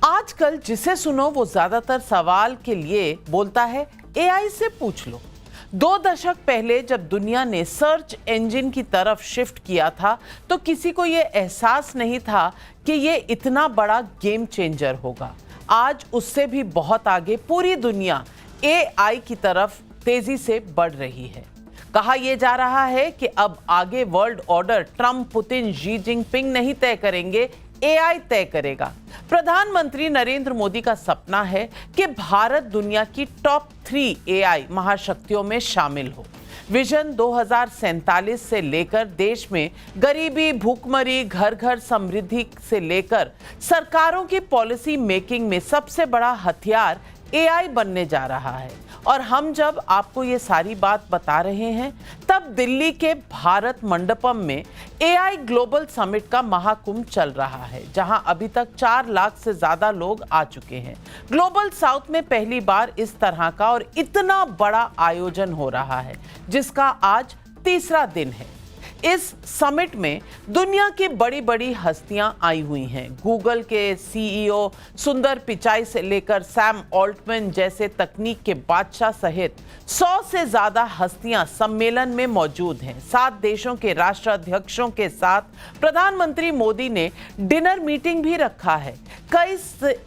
आजकल जिसे सुनो वो ज्यादातर सवाल के लिए बोलता है एआई से पूछ लो। 2 दशक पहले जब दुनिया ने सर्च इंजन की तरफ शिफ्ट किया था तो किसी को ये एहसास नहीं था कि ये इतना बड़ा गेम चेंजर होगा। आज उससे भी बहुत आगे पूरी दुनिया एआई की तरफ तेजी से बढ़ रही है। कहा यह जा रहा है कि अब आगे world order Trump, Putin, Xi Jinping नहीं तय करेंगे, एआई तय करेगा। प्रधानमंत्री नरेंद्र मोदी का सपना है कि भारत दुनिया की टॉप 3 एआई महाशक्तियों में शामिल हो। विजन 2047 से लेकर देश में गरीबी, भूखमरी, घर घर समृद्धि से लेकर सरकारों की पॉलिसी मेकिंग में सबसे बड़ा हथियार एआई बनने जा रहा है। और हम जब आपको ये सारी बात बता रहे हैं तब दिल्ली के भारत मंडपम में एआई ग्लोबल समिट का महाकुंभ चल रहा है, जहां अभी तक 4 लाख से ज्यादा लोग आ चुके हैं। ग्लोबल साउथ में पहली बार इस तरह का और इतना बड़ा आयोजन हो रहा है, जिसका आज तीसरा दिन है। इस समिट में दुनिया की बड़ी बड़ी हस्तियां आई हुई हैं। गूगल के सीईओ सुंदर पिचाई से लेकर सैम ऑल्टमैन जैसे तकनीक के बादशाह सहित 100 से ज्यादा हस्तियां सम्मेलन में मौजूद हैं। 7 देशों के राष्ट्राध्यक्षों के साथ प्रधानमंत्री मोदी ने डिनर मीटिंग भी रखा है। कई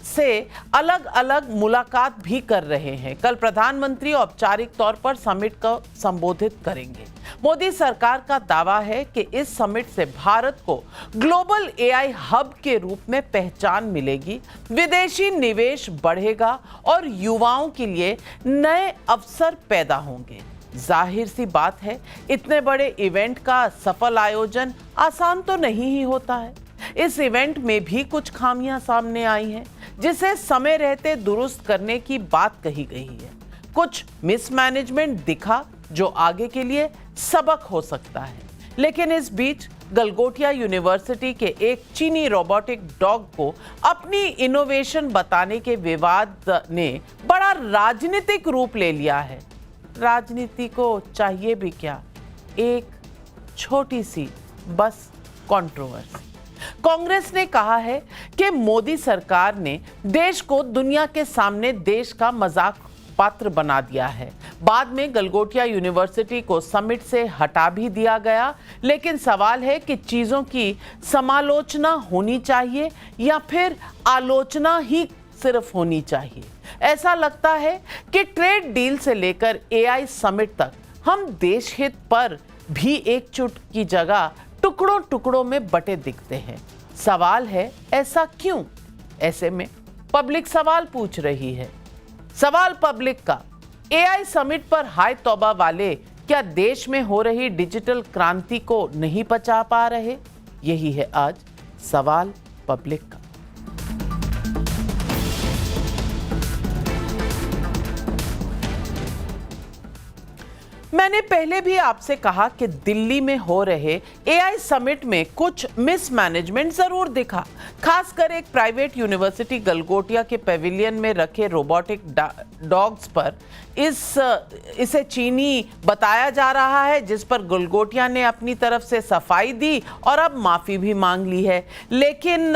से अलग अलग मुलाकात भी कर रहे हैं। कल प्रधानमंत्री औपचारिक तौर पर समिट को संबोधित करेंगे। मोदी सरकार का दावा है कि इस समिट से भारत को ग्लोबल एआई हब के रूप में पहचान मिलेगी, विदेशी निवेश बढ़ेगा और युवाओं के लिए नए अवसर पैदा होंगे। जाहिर सी बात है, इतने बड़े इवेंट का सफल आयोजन आसान तो नहीं ही होता है। इस इवेंट में भी कुछ खामियां सामने आई हैं, जिसे समय रहते दुरुस्त करने की बात कही गई है। कुछ मिसमैनेजमेंट दिखा जो आगे के लिए सबक हो सकता है। लेकिन इस बीच गलगोटिया यूनिवर्सिटी के एक चीनी रोबोटिक डॉग को अपनी इनोवेशन बताने के विवाद ने बड़ा राजनीतिक रूप ले लिया है। राजनीति को चाहिए भी क्या, एक छोटी सी बस कंट्रोवर्सी। कांग्रेस ने कहा है कि मोदी सरकार ने देश को दुनिया के सामने देश का मजाक पात्र बना दिया है। बाद में गलगोटिया यूनिवर्सिटी को समिट से हटा भी दिया गया। लेकिन सवाल है कि चीजों की समालोचना होनी चाहिए या फिर आलोचना ही सिर्फ होनी चाहिए। ऐसा लगता है कि ट्रेड डील से लेकर एआई समिट तक हम देश हित पर भी एकजुट की जगह टुकड़ों टुकड़ों में बटे दिखते हैं। सवाल है, ऐसा क्यों? ऐसे में पब्लिक सवाल पूछ रही है। सवाल पब्लिक का, एआई समिट पर हाय तौबा वाले क्या देश में हो रही डिजिटल क्रांति को नहीं पचा पा रहे? यही है आज सवाल पब्लिक का। मैंने पहले भी आपसे कहा कि दिल्ली में हो रहे एआई समिट में कुछ मिसमैनेजमेंट जरूर दिखा। खासकर एक प्राइवेट यूनिवर्सिटी गलगोटिया के पेविलियन में रखे रोबोटिक डॉग्स पर इसे चीनी बताया जा रहा है, जिस पर गलगोटिया ने अपनी तरफ से सफाई दी और अब माफी भी मांग ली है। लेकिन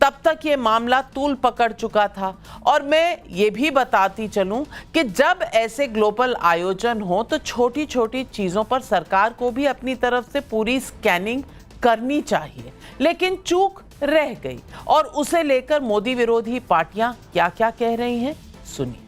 तब तक ये मामला तूल पकड़ चुका था। और मैं ये भी बताती चलूं कि जब ऐसे ग्लोबल आयोजन हो तो छोटी छोटी चीजों पर सरकार को भी अपनी तरफ से पूरी स्कैनिंग करनी चाहिए। लेकिन चूक रह गई और उसे लेकर मोदी विरोधी पार्टियां क्या क्या कह रही हैं, सुनिए।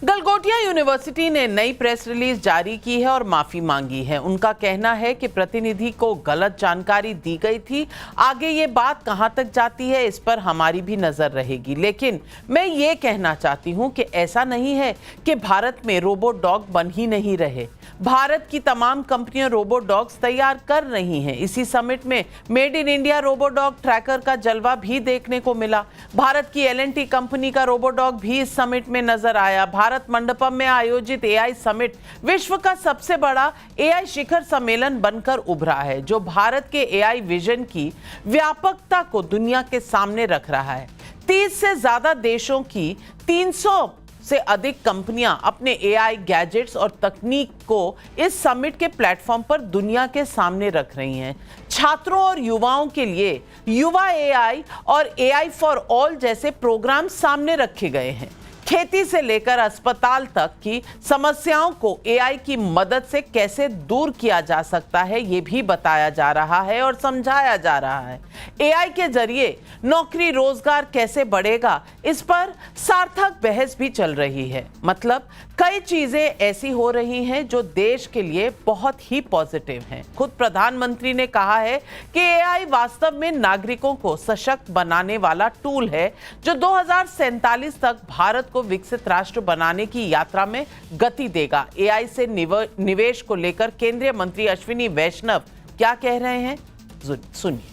गलगोटिया यूनिवर्सिटी ने नई प्रेस रिलीज जारी की है और माफी मांगी है। उनका कहना है कि प्रतिनिधि को गलत जानकारी दी गई थी। आगे ये बात कहां तक जाती है, इस पर हमारी भी नजर रहेगी। लेकिन मैं ये कहना चाहती हूं कि ऐसा नहीं है कि भारत में रोबोट डॉग बन ही नहीं रहे। भारत की तमाम कंपनियां रोबोट डॉग्स तैयार कर रही हैं। इसी समिट में made in India robot dog tracker का जलवा भी देखने को मिला। भारत की L&T कंपनी का रोबोट डॉग भी इस समिट में नजर आया। भारत मंडपम में आयोजित एआई समिट विश्व का सबसे बड़ा एआई शिखर सम्मेलन बनकर उभरा है, जो भारत के एआई विजन की व्यापकता को दुनिया के सामने रख रहा है। 30 से ज्यादा देशों की 300 से अधिक कंपनियां अपने एआई गैजेट्स और तकनीक को इस समिट के प्लेटफॉर्म पर दुनिया के सामने रख रही हैं। छात्रों और युवाओं के लिए युवा एआई और एआई फॉर ऑल जैसे प्रोग्राम सामने रखे गए हैं। खेती से लेकर अस्पताल तक की समस्याओं को एआई की मदद से कैसे दूर किया जा सकता है, ये भी बताया जा रहा है और समझाया जा रहा है। एआई के जरिए नौकरी रोजगार कैसे बढ़ेगा, इस पर सार्थक बहस भी चल रही है। मतलब कई चीजें ऐसी हो रही हैं जो देश के लिए बहुत ही पॉजिटिव हैं। खुद प्रधानमंत्री ने कहा है कि एआई वास्तव में नागरिकों को सशक्त बनाने वाला टूल है जो 2047 तक भारत को विकसित राष्ट्र बनाने की यात्रा में गति देगा। एआई से निवेश को लेकर केंद्रीय मंत्री अश्विनी वैष्णव क्या कह रहे हैं, सुनिए।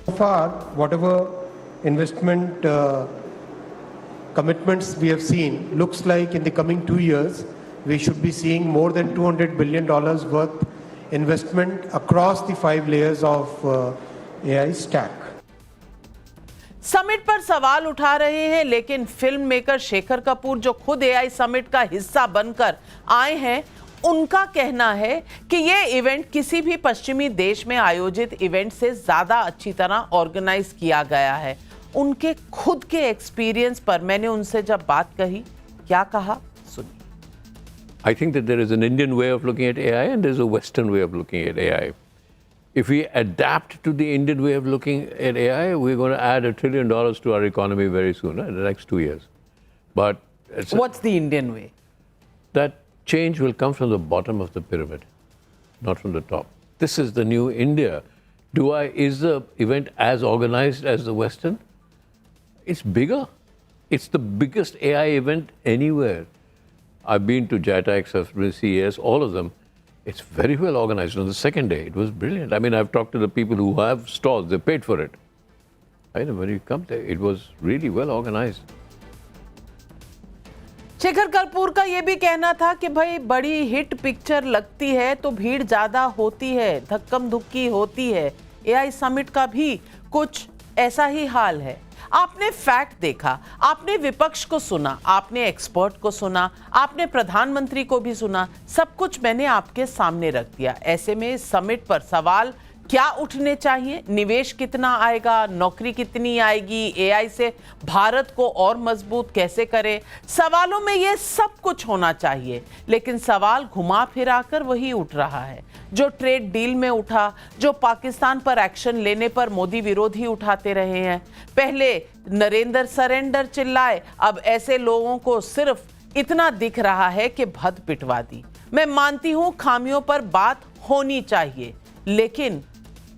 So far, whatever investment commitments we have seen, looks like in the coming 2 years, we should be seeing more than $200 billion worth investment across the 5 layers of AI stack. Summit पर सवाल उठा रहे हैं, लेकिन फिल्म मेकर शेखर कपूर जो खुद AI summit का हिस्सा बनकर आए हैं, उनका कहना है कि यह इवेंट किसी भी पश्चिमी देश में आयोजित इवेंट से ज्यादा अच्छी तरह ऑर्गेनाइज किया गया है। उनके खुद के एक्सपीरियंस पर मैंने उनसे जब बात कही, क्या कहा, सुनिए। I think that there is an Indian way of looking at AI and there is a Western way of looking at AI. If we adapt to the Indian way of looking at AI, we're going to add $1 trillion to our economy very soon, in the next 2 years. But what's the Indian way? That change will come from the bottom of the pyramid, not from the top. This is the new India. Is the event as organized as the Western? It's bigger. It's the biggest AI event anywhere. I've been to JATAX, I've been to CES, all of them. It's very well organized. On the second day, it was brilliant. I mean, I've talked to the people who have stalls, they paid for it. I know, when you come there, it was really well organized. Shekhar Kapoor का यह भी कहना था कि भाई बड़ी hit picture लगती है तो भीड़ ज्यादा होती है, धक्कम धुक्की होती है। एआई समिट का भी कुछ ऐसा ही हाल है। आपने फैक्ट देखा, आपने विपक्ष को सुना, आपने एक्सपर्ट को सुना, आपने प्रधानमंत्री को भी सुना, सब कुछ मैंने आपके सामने रख दिया। ऐसे में समिट पर सवाल क्या उठने चाहिए? निवेश कितना आएगा, नौकरी कितनी आएगी, एआई से भारत को और मजबूत कैसे करें? सवालों में ये सब कुछ होना चाहिए, लेकिन सवाल घुमा फिरा कर वही उठ रहा है जो ट्रेड डील में उठा, जो पाकिस्तान पर एक्शन लेने पर मोदी विरोधी उठाते रहे हैं। पहले नरेंद्र सरेंडर चिल्लाए, अब ऐसे लोगों को सिर्फ इतना दिख रहा है कि भद पिटवा दी। मैं मानती हूं खामियों पर बात होनी चाहिए, लेकिन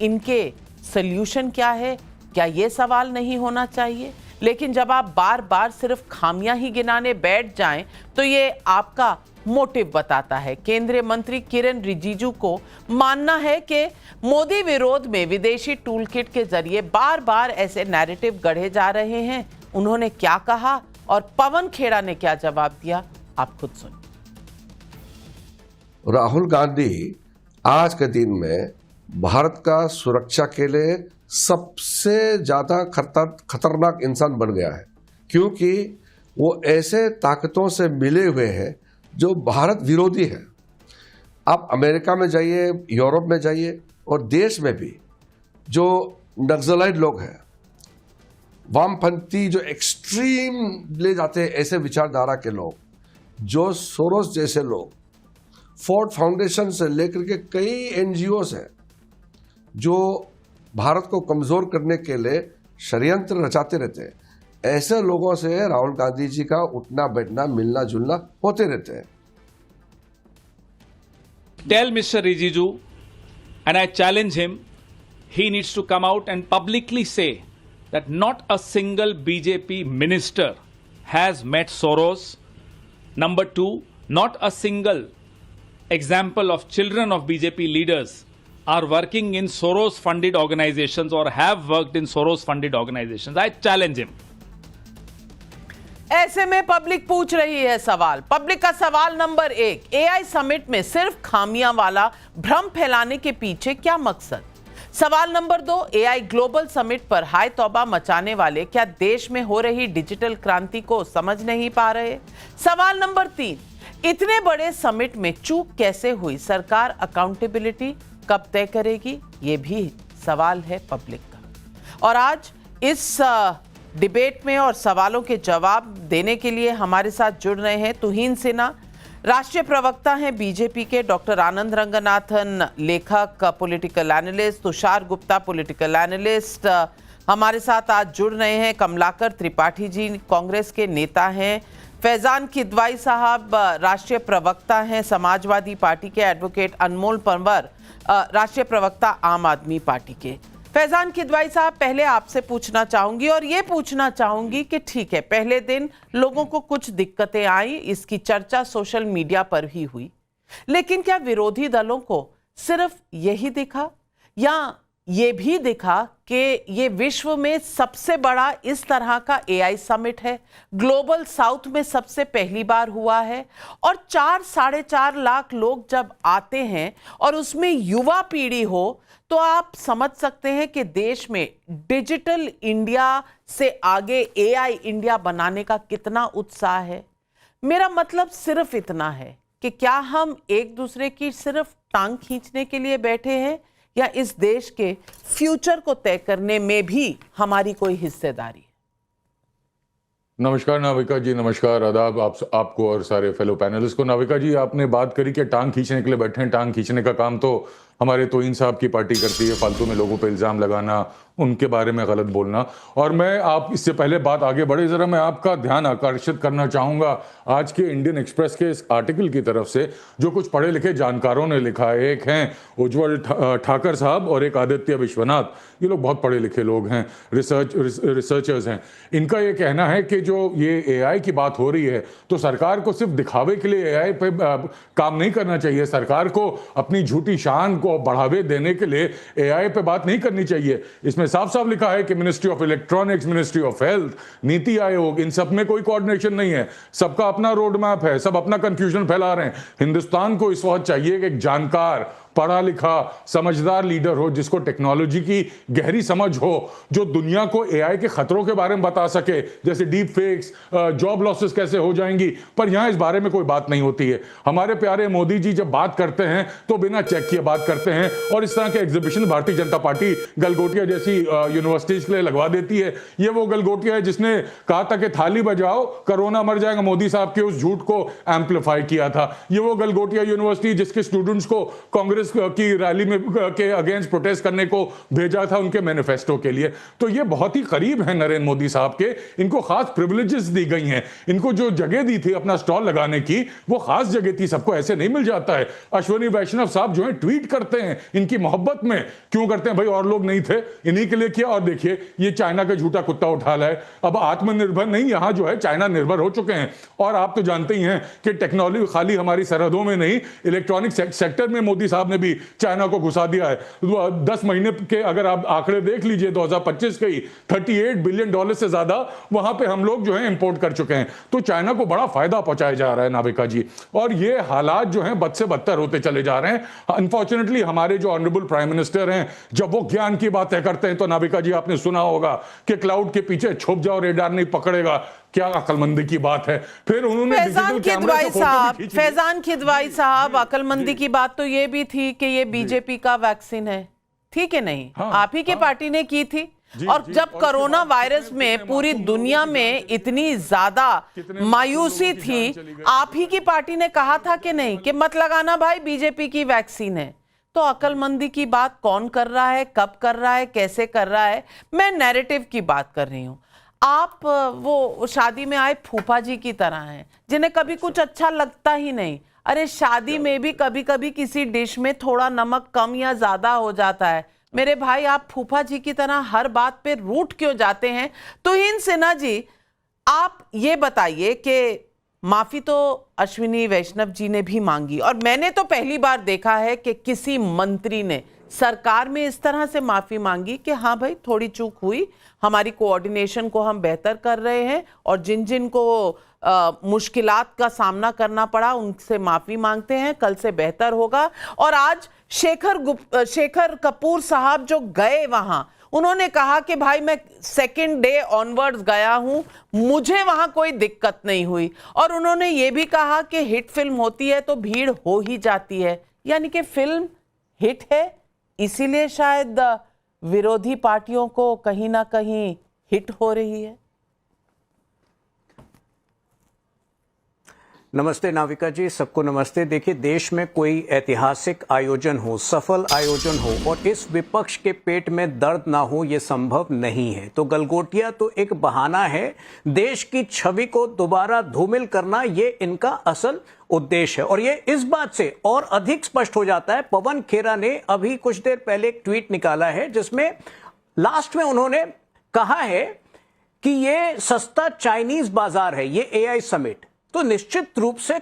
इनके सल्यूशन क्या है, क्या ये सवाल नहीं होना चाहिए? लेकिन जब आप बार बार सिर्फ खामियां ही गिनाने बैठ जाएं तो ये आपका मोटिव बताता है। केंद्रीय मंत्री किरण रिजिजू को मानना है कि मोदी विरोध में विदेशी टूल किट के जरिए बार बार ऐसे नैरेटिव गढ़े जा रहे हैं। उन्होंने क्या कहा और पवन खेड़ा ने क्या जवाब दिया, आप खुद सुनिए। राहुल गांधी आज के दिन में भारत का सुरक्षा के लिए सबसे ज्यादा खतरनाक इंसान बन गया है, क्योंकि वो ऐसे ताकतों से मिले हुए हैं जो भारत विरोधी है। आप अमेरिका में जाइए, यूरोप में जाइए और देश में भी जो नक्सलाइट लोग हैं, वामपंथी जो एक्सट्रीम ले जाते हैं, ऐसे विचारधारा के लोग, जो सोरोस जैसे लोग, फोर्ड फाउंडेशन से लेकर के कई एनजीओस हैं जो भारत को कमजोर करने के लिए षड्यंत्र रचाते रहते हैं। ऐसे लोगों से राहुल गांधी जी का उठना बैठना मिलना जुलना होते रहते हैं। Tell Mr. Rijizu, and I challenge him, he needs to come out and publicly say that not a single BJP minister has met Soros. Number two, not a single example of children of BJP leaders are working in Soros-funded organizations or have worked in Soros-funded organizations. I challenge him. ऐसे में public पूछ रही है सवाल। Public का सवाल number 1, AI summit में सिर्फ खामियां वाला भ्रम फैलाने के पीछे क्या मकसद? सवाल नंबर 2, एआई ग्लोबल समिट पर हाय तौबा मचाने वाले क्या देश में हो रही डिजिटल क्रांति को समझ नहीं पा रहे? सवाल नंबर 3, इतने बड़े समिट में चूक कैसे हुई? सरकार अकाउंटेबिलिटी कब तय करेगी? ये भी सवाल है पब्लिक का। और आज इस डिबेट में और सवालों के जवाब देने के लिए हमारे साथ जुड़ रहे हैं तुहीन सिन्हा, राष्ट्रीय प्रवक्ता हैं बीजेपी के, डॉक्टर आनंद रंगनाथन, लेखक, political analyst, Tushar Gupta, political analyst हमारे साथ आज जुड़ रहे हैं, कमलाकर त्रिपाठी जी कांग्रेस के नेता हैं, फैजान किदवाई साहब राष्ट्रीय प्रवक्ता हैं समाजवादी पार्टी के, एडवोकेट अनमोल पंवर राष्ट्रीय प्रवक्ता आम आदमी पार्टी के। फैजान किदवाई साहब, पहले आपसे पूछना चाहूंगी और ये पूछना चाहूंगी कि ठीक है, पहले दिन लोगों को कुछ दिक्कतें आई, इसकी चर्चा सोशल मीडिया पर भी हुई, लेकिन क्या विरोधी दलों को सिर्फ यही दिखा या ये भी दिखा कि ये विश्व में सबसे बड़ा इस तरह का एआई समिट है, ग्लोबल साउथ में सबसे पहली बार हुआ है और 4-4.5 लाख लोग जब आते हैं और उसमें युवा पीढ़ी हो, तो आप समझ सकते हैं कि देश में डिजिटल इंडिया से आगे एआई इंडिया बनाने का कितना उत्साह है। मेरा मतलब सिर्फ इतना है कि क्या हम एक दूसरे की सिर्फ टांग खींचने के लिए बैठे हैं या इस देश के फ्यूचर को तय करने में भी हमारी कोई हिस्सेदारी है? नमस्कार नाविका जी, नमस्कार, आदाब आपको और सारे फेलो पैनलिस्ट को। नाविका जी, आपने बात करी कि टांग खींचने के लिए बैठे हैं। टांग खींचने का काम तो हमारे तोइन साहब की पार्टी करती है, फालतू में लोगों पे इल्ज़ाम लगाना, उनके बारे में गलत बोलना। और मैं आप इससे पहले बात आगे बढ़े, ज़रा मैं आपका ध्यान आकर्षित करना चाहूँगा आज के इंडियन एक्सप्रेस के इस आर्टिकल की तरफ से, जो कुछ पढ़े लिखे जानकारों ने लिखा है। एक हैं उज्ज्वल ठाकर साहब और एक आदित्य विश्वनाथ। ये लोग बहुत पढ़े लिखे लोग हैं, रिसर्चर्स हैं। इनका ये कहना है कि जो ये एआई की बात हो रही है, तो सरकार को सिर्फ दिखावे के लिए एआई पे काम नहीं करना चाहिए। सरकार को अपनी झूठी शान को बढ़ावे देने के लिए एआई पे बात नहीं करनी चाहिए। इसमें साफ साफ लिखा है कि ministry of electronics, ministry of health, NITI Aayog, इन सब में कोई कोऑर्डिनेशन नहीं है। सबका अपना रोड मैप है, सब अपना कंफ्यूजन फैला रहे हैं। हिंदुस्तान को इस वक्त चाहिए कि एक जानकार, पढ़ा लिखा, समझदार लीडर हो, जिसको टेक्नोलॉजी की गहरी समझ हो, जो दुनिया को एआई के खतरों के बारे में बता सके, जैसे डीप फेक्स, जॉब लॉसेस कैसे हो जाएंगी। पर यहां इस बारे में कोई बात नहीं होती है। हमारे प्यारे मोदी जी जब बात करते हैं तो बिना चेक किए बात करते हैं, और इस तरह के एग्जीबिशन भारतीय जनता पार्टी गलगोटिया जैसी यूनिवर्सिटीज के लिए लगवा देती है। ये वो गलगोटिया है जिसने कहा था कि थाली बजाओ कोरोना मर जाएगा, मोदी साहब के उस झूठ को एम्पलीफाई किया था। ये वो गलगोटिया यूनिवर्सिटी जिसके स्टूडेंट्स को कांग्रेस की रैली में के अगेंस्ट प्रोटेस्ट करने को भेजा था उनके मैनिफेस्टो के लिए। तो ये बहुत ही करीब है नरेंद्र मोदी साहब के। इनको खास प्रिविलेजेस दी गई हैं। इनको जो जगह दी थी अपना स्टॉल लगाने की, वो खास जगह थी, सबको ऐसे नहीं मिल जाता है। अश्विनी वैष्णव साहब जो है ट्वीट करते हैं इनकी मोहब्बत में। क्यों करते हैं भाई? और लोग नहीं थे, इन्हीं के लिए किया। और देखिए ये चाइना का झूठा कुत्ता उठा लाए। अब आत्मनिर्भर नहीं, यहां जो है चाइना निर्भर हो चुके हैं। और आप तो जानते ही हैं कि टेक्नोलॉजी खाली हमारी सरहदों में नहीं, इलेक्ट्रॉनिक सेक्टर में मोदी साहब ने भी चाइना को घुसा दिया है। 10 महीने के अगर आप आंकड़े देख लीजिए 2025 के ही, $38 बिलियन से ज्यादा वहां पे हम लोग जो है इंपोर्ट कर चुके हैं। तो चाइना को बड़ा फायदा पहुंचाया जा रहा है नाविका जी। और ये हालात जो हैं बद से बदतर होते चले जा रहे हैं। अनफॉर्चुनेटली हमारे जो ऑनरेबल प्राइम मिनिस्टर हैं, जब वो ज्ञान की बातें करते हैं तो नाविका जी आपने सुना होगा कि क्लाउड के पीछे छुप जाओ, रेडार नहीं पकड़ेगा। क्या अकलमंदी की बात है। फिर उन्होंने फैजान खिदवाई साहब, अकलमंदी की बात तो ये भी थी कि ये बीजेपी का वैक्सीन है, ठीक है नहीं? हाँ, आप ही के पार्टी ने की थी। और जब कोरोना वायरस में पूरी दुनिया में इतनी ज्यादा मायूसी थी, आप ही की पार्टी ने कहा था कि नहीं, कि मत लगाना भाई, बीजेपी की वैक्सीन है। तो अकलमंदी की बात कौन कर रहा है, कब कर रहा है, कैसे कर रहा है? मैं नैरेटिव की बात कर रही हूं। आप वो शादी में आए फूफा जी की तरह हैं, जिन्हें कभी कुछ अच्छा लगता ही नहीं। अरे शादी में भी कभी कभी किसी डिश में थोड़ा नमक कम या ज्यादा हो जाता है। मेरे भाई, आप फूफा जी की तरह हर बात पे रूठ क्यों जाते हैं? तुहीन सिन्हा जी, आप ये बताइए कि माफी तो अश्विनी वैष्णव जी ने भी मांगी, और मैंने तो पहली बार देखा है कि किसी मंत्री ने सरकार में इस तरह से माफी मांगी कि हाँ भाई थोड़ी चूक हुई, हमारी कोऑर्डिनेशन को हम बेहतर कर रहे हैं और जिन जिन को मुश्किलात का सामना करना पड़ा उनसे माफी मांगते हैं, कल से बेहतर होगा। और आज शेखर कपूर साहब जो गए वहां, उन्होंने कहा कि भाई मैं सेकंड डे ऑनवर्ड्स गया हूं, मुझे वहां कोई दिक्कत नहीं हुई। और उन्होंने ये भी कहा कि हिट फिल्म होती है तो भीड़ हो ही जाती है, यानी कि फिल्म हिट है, इसीलिए शायद विरोधी पार्टियों को कहीं ना कहीं हिट हो रही है। नमस्ते नाविका जी, सबको नमस्ते। देखिए, देश में कोई ऐतिहासिक आयोजन हो, सफल आयोजन हो और इस विपक्ष के पेट में दर्द ना हो, ये संभव नहीं है। तो गलगोटिया तो एक बहाना है, देश की छवि को दोबारा धूमिल करना ये इनका असल उद्देश्य है। और ये इस बात से और अधिक स्पष्ट हो जाता है, पवन खेरा ने अभी कुछ देर पहले एक ट्वीट निकाला है जिसमें लास्ट में उन्होंने कहा है कि ये सस्ता चाइनीज बाजार है, ये एआई समिट। तो निश्चित रूप से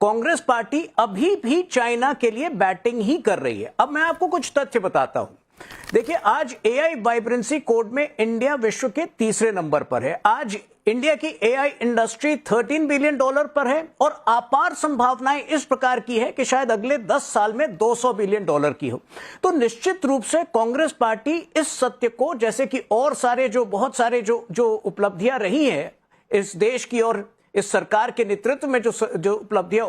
कांग्रेस पार्टी अभी भी चाइना के लिए बैटिंग ही कर रही है। अब मैं आपको कुछ तथ्य बताता हूं। देखिए, आज एआई वाइब्रेंसी कोड में इंडिया विश्व के तीसरे नंबर पर है। आज इंडिया की एआई इंडस्ट्री $13 बिलियन पर है और अपार संभावनाएं इस प्रकार की है कि शायद अगले 10 साल में $200 बिलियन की हो। तो निश्चित रूप से कांग्रेस पार्टी इस सत्य को, जैसे कि और सारे जो बहुत सारे जो उपलब्धियां रही है इस देश की और इस सरकार के नेतृत्व में जो उपलब्धियां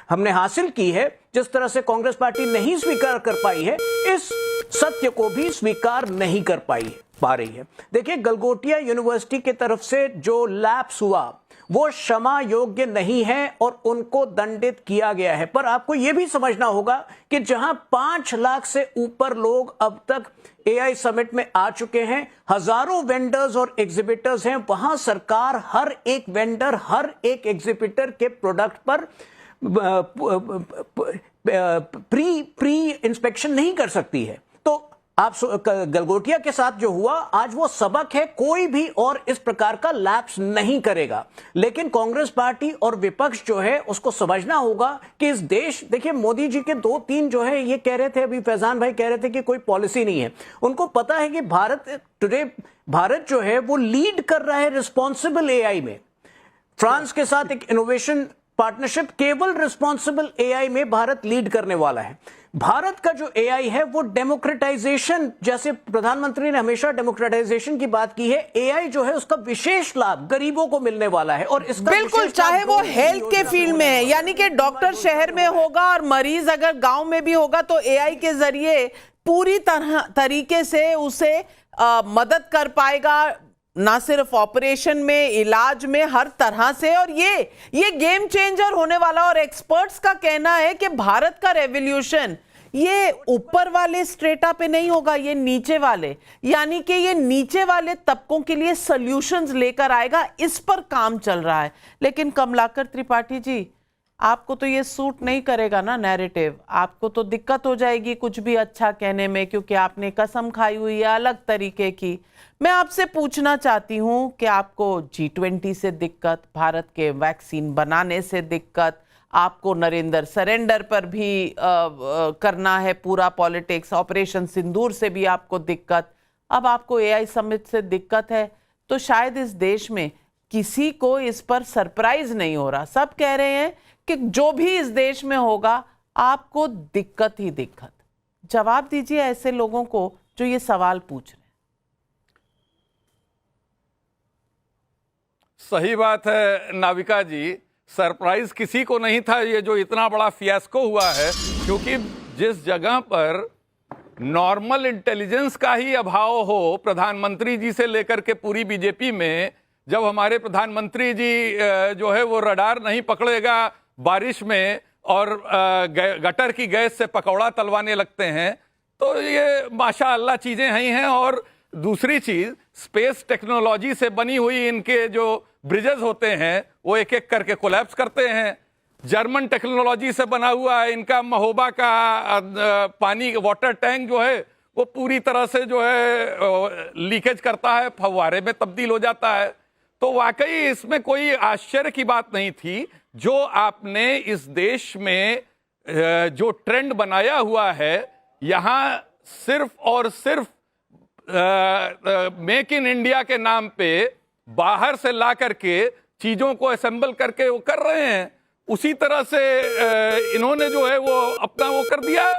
हमने हासिल की है, जिस तरह से कांग्रेस पार्टी नहीं स्वीकार कर पाई है, इस सत्य को भी स्वीकार नहीं कर पा रही है। देखिए, गलगोटिया यूनिवर्सिटी की तरफ से जो लैप्स हुआ वो क्षमा योग्य नहीं है और उनको दंडित किया गया है। पर आपको यह भी समझना होगा कि जहां 5 लाख से ऊपर लोग अब तक एआई समिट में आ चुके हैं, हजारों वेंडर्स और एग्जिबिटर्स हैं, वहां सरकार हर एक वेंडर, हर एक एग्जिबिटर के प्रोडक्ट पर प्री इंस्पेक्शन नहीं कर सकती है। तो आप गलगोटिया के साथ जो हुआ आज वो सबक है, कोई भी और इस प्रकार का लैप्स नहीं करेगा। लेकिन कांग्रेस पार्टी और विपक्ष जो है उसको समझना होगा कि इस देश, देखिए मोदी जी के 2-3 जो है ये कह रहे थे, अभी फैजान भाई कह रहे थे कि कोई पॉलिसी नहीं है। उनको पता है कि भारत जो है वो लीड कर रहा है रिस्पॉन्सिबल एआई में। फ्रांस के साथ एक इनोवेशन पार्टनरशिप, केवल रिस्पॉन्सिबल एआई में भारत लीड करने वाला है। भारत का जो एआई है वो डेमोक्रेटाइजेशन, जैसे प्रधानमंत्री ने हमेशा डेमोक्रेटाइजेशन की बात की है, एआई जो है उसका विशेष लाभ गरीबों को मिलने वाला है। और इसका बिल्कुल, चाहे वो हेल्थ के फील्ड में है, यानी कि डॉक्टर शहर में होगा और मरीज अगर गांव में भी होगा तो एआई के जरिए पूरी तरीके से उसे मदद कर पाएगा, ना सिर्फ ऑपरेशन में, इलाज में, हर तरह से। और ये गेम चेंजर होने वाला। और एक्सपर्ट्स का कहना है कि भारत का रेवोल्यूशन ये ऊपर वाले स्ट्रेटा पे नहीं होगा, ये नीचे वाले, यानी कि ये नीचे वाले तबकों के लिए सॉल्यूशंस लेकर आएगा। इस पर काम चल रहा है। लेकिन कमलाकर त्रिपाठी जी, आपको तो ये सूट नहीं करेगा ना नैरेटिव, आपको तो दिक्कत हो जाएगी कुछ भी अच्छा कहने में, क्योंकि आपने कसम खाई हुई है अलग तरीके की। मैं आपसे पूछना चाहती हूं कि आपको G20 से दिक्कत, भारत के वैक्सीन बनाने से दिक्कत, आपको नरेंद्र सरेंडर पर भी करना है पूरा पॉलिटिक्स, ऑपरेशन सिंदूर से भी आपको दिक्कत, अब आपको एआई समिट से दिक्कत है। तो शायद इस देश में किसी को इस पर सरप्राइज नहीं हो रहा। सब कह रहे हैं कि जो भी इस देश में होगा आपको दिक्कत ही दिक्कत। जवाब दीजिए ऐसे लोगों को जो ये सवाल पूछ रहे हैं। सही बात है नाविका जी, सरप्राइज किसी को नहीं था ये जो इतना बड़ा फियास्को हुआ है, क्योंकि जिस जगह पर नॉर्मल इंटेलिजेंस का ही अभाव हो प्रधानमंत्री जी से लेकर के पूरी बीजेपी में, जब हमारे प्रधानमंत्री जी जो है वो रडार नहीं पकड़ेगा बारिश में और गटर की गैस से पकौड़ा तलवाने लगते हैं, तो ये माशाअल्लाह चीजें ही हैं। और दूसरी चीज, स्पेस टेक्नोलॉजी से बनी हुई इनके जो ब्रिजेस होते हैं वो एक एक करके कोलैप्स करते हैं। जर्मन टेक्नोलॉजी से बना हुआ इनका महोबा का पानी वाटर टैंक जो है वो पूरी तरह से जो है लीकेज करता है, फव्वारे में तब्दील हो जाता है। तो वाकई इसमें कोई आश्चर्य की बात नहीं थी। जो आपने इस देश में जो ट्रेंड बनाया हुआ है, यहाँ सिर्फ और सिर्फ मेक इन इंडिया के नाम पे बाहर से ला करके चीजों को असेंबल करके वो कर रहे हैं, उसी तरह से इन्होंने जो है वो अपना वो कर दिया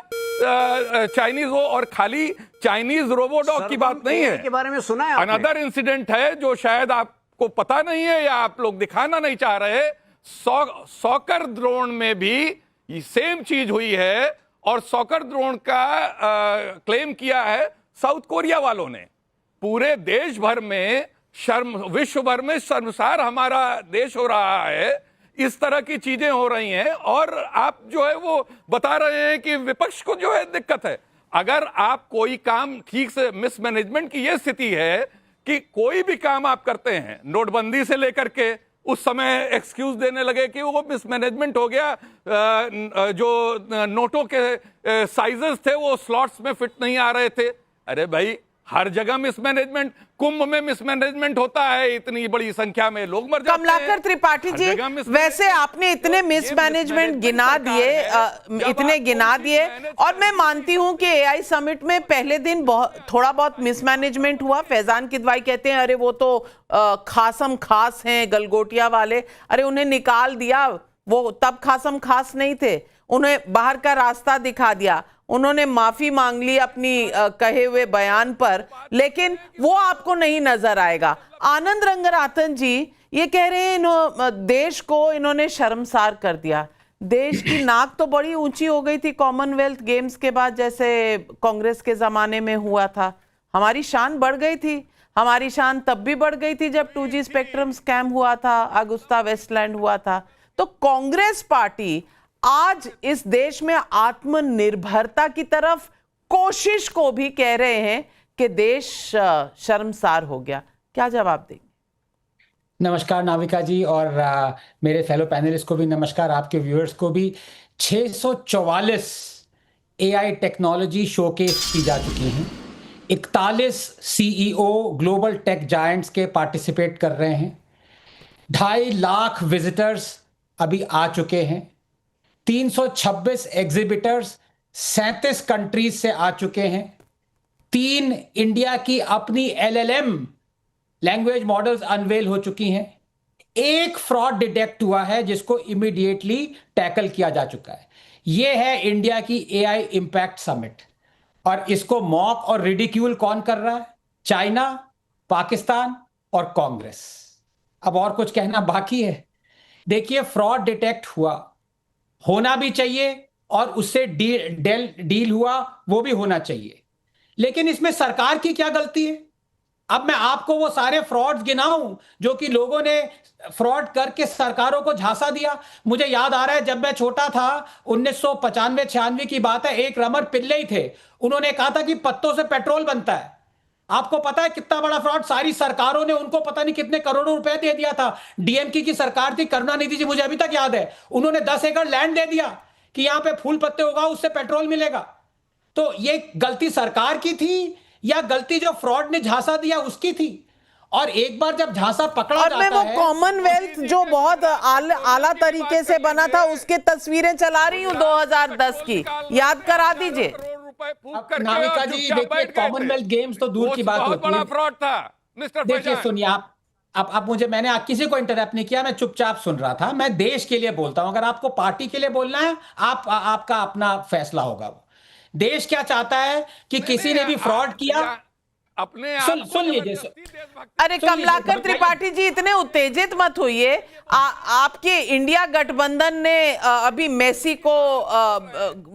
चाइनीज हो। और खाली चाइनीज रोबोडॉग की बात नहीं है, के बारे में सुना है आपने? अनदर इंसिडेंट है जो शायद आपको पता नहीं है या आप लोग दिखाना नहीं चाह रहे। सॉकर ड्रोन में भी ये सेम चीज हुई है, और सॉकर ड्रोन का क्लेम किया है साउथ कोरिया वालों ने। पूरे देश भर में विश्व भर में शर्मसार हमारा देश हो रहा है, इस तरह की चीजें हो रही हैं। और आप जो है वो बता रहे हैं कि विपक्ष को जो है दिक्कत है। अगर आप कोई काम ठीक से, मिसमैनेजमेंट की ये स्थिति है कि कोई भी काम आप करते हैं, नोटबंदी से लेकर के उस समय एक्सक्यूज देने लगे कि वो मिसमैनेजमेंट हो गया, जो नोटों के साइजेस थे वो स्लॉट्स में फिट नहीं आ रहे थे। अरे भाई, हर जगह मिसमैनेजमेंट, कुंभ में मिसमैनेजमेंट होता है, इतनी बड़ी संख्या में लोग मर जाते हैं। कमलाकर त्रिपाठी जी, वैसे आपने इतने मिसमैनेजमेंट गिना दिए, और मैं मानती हूं कि एआई समिट में पहले दिन थोड़ा बहुत मिसमैनेजमेंट हुआ। फैजान किदवाई कहते हैं अरे वो तो खासम खास हैं गलगोटिया वाले, अरे उन्हें निकाल दिया, वो तब खासम खास नहीं थे, उन्हें बाहर का रास्ता दिखा दिया, उन्होंने माफी मांग ली अपनी कहे हुए बयान पर, लेकिन वो आपको नहीं नजर आएगा। आनंद रंगनाथन जी ये कह रहे हैं देश को इन्होंने शर्मसार कर दिया। देश की नाक तो बड़ी ऊंची हो गई थी कॉमनवेल्थ गेम्स के बाद, जैसे कांग्रेस के जमाने में हुआ था। हमारी शान बढ़ गई थी, हमारी शान तब भी बढ़ गई थी जब 2G स्पेक्ट्रम स्कैम हुआ था, अगुस्ता वेस्टलैंड हुआ था। तो कांग्रेस पार्टी आज इस देश में आत्मनिर्भरता की तरफ कोशिश को भी कह रहे हैं कि देश शर्मसार हो गया। क्या जवाब देंगे? नमस्कार नाविका जी, और मेरे फेलो पैनलिस्ट को भी नमस्कार, आपके व्यूअर्स को भी। 644 एआई टेक्नोलॉजी शोकेस की जा चुकी हैं। 41 सीईओ ग्लोबल टेक जायंट्स के पार्टिसिपेट कर रहे हैं। 2.5 लाख विजिटर्स अभी आ चुके हैं। 326 एग्जिबिटर्स 37 कंट्रीज से आ चुके हैं। 3 इंडिया की अपनी LLM लैंग्वेज मॉडल्स अनवेल हो चुकी हैं। 1 फ्रॉड डिटेक्ट हुआ है जिसको इमीडिएटली टैकल किया जा चुका है। यह है इंडिया की एआई इंपैक्ट समिट, और इसको मॉक और रिडिक्यूल कौन कर रहा है? चाइना, पाकिस्तान और कांग्रेस। अब और कुछ कहना बाकी है? देखिए, फ्रॉड डिटेक्ट हुआ, होना भी चाहिए, और उससे डील हुआ, वो भी होना चाहिए। लेकिन इसमें सरकार की क्या गलती है? अब मैं आपको वो सारे फ्रॉड्स गिनाऊं जो कि लोगों ने फ्रॉड करके सरकारों को झांसा दिया। मुझे याद आ रहा है, जब मैं छोटा था, 1995-96 की बात है, एक रमर पिल्ले ही थे, उन्होंने कहा था कि पत्तों से पेट्रोल बनता है। आपको पता है कितना बड़ा फ्रॉड? सारी सरकारों ने उनको पता नहीं कितने करोड़ों रुपए दे दिया था। डीएमके की सरकार थी, करुणानिधि जी, मुझे अभी तक याद है, उन्होंने 10 एकड़ लैंड दे दिया कि यहां पे फूल पत्ते उगाओ, उससे पेट्रोल मिलेगा। तो ये गलती सरकार की थी या गलती जो फ्रॉड ने झांसा दिया उसकी थी? और एक बार जब झांसा पकड़ा और जाता मैं वो है, कॉमनवेल्थ जो बहुत आला तरीके से बना था, उसके तस्वीरें चला रही हूँ 2010 की, याद करा दीजिए। नाविका जी देखिए, कॉमनवेल्थ गेम्स तो दूर की बात होती है, फ्रॉड था मिस्टर। देखिए सुनिए, आप मुझे, मैंने किसी को इंटरप्ट नहीं किया, मैं चुपचाप सुन रहा था। मैं देश के लिए बोलता हूं, अगर आपको पार्टी के लिए बोलना है, आपका अपना फैसला होगा। वो देश क्या चाहता है कि किसी ने भी फ्रॉड किया, अपने सुन लीजिए। अरे कमलाकर त्रिपाठी जी, इतने उत्तेजित मत होइए। आपके इंडिया गठबंधन ने अभी मेसी को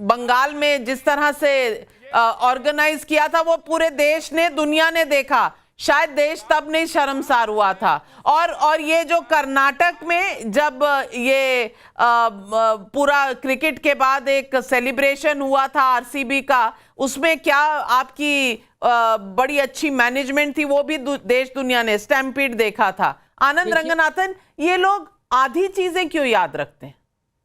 बंगाल में जिस तरह से ऑर्गेनाइज किया था, वो पूरे देश ने, दुनिया ने देखा। शायद देश तब नहीं शर्मसार हुआ था। और ये जो कर्नाटक में जब ये पूरा क्रिकेट के बाद एक सेलिब्रेशन हुआ था आरसीबी का, उसमें क्या आपकी बड़ी अच्छी मैनेजमेंट थी, वो भी देश दुनिया ने स्टैम्पीड देखा था। आनंद रंगनाथन, ये लोग आधी चीजें क्यों याद रखते हैं?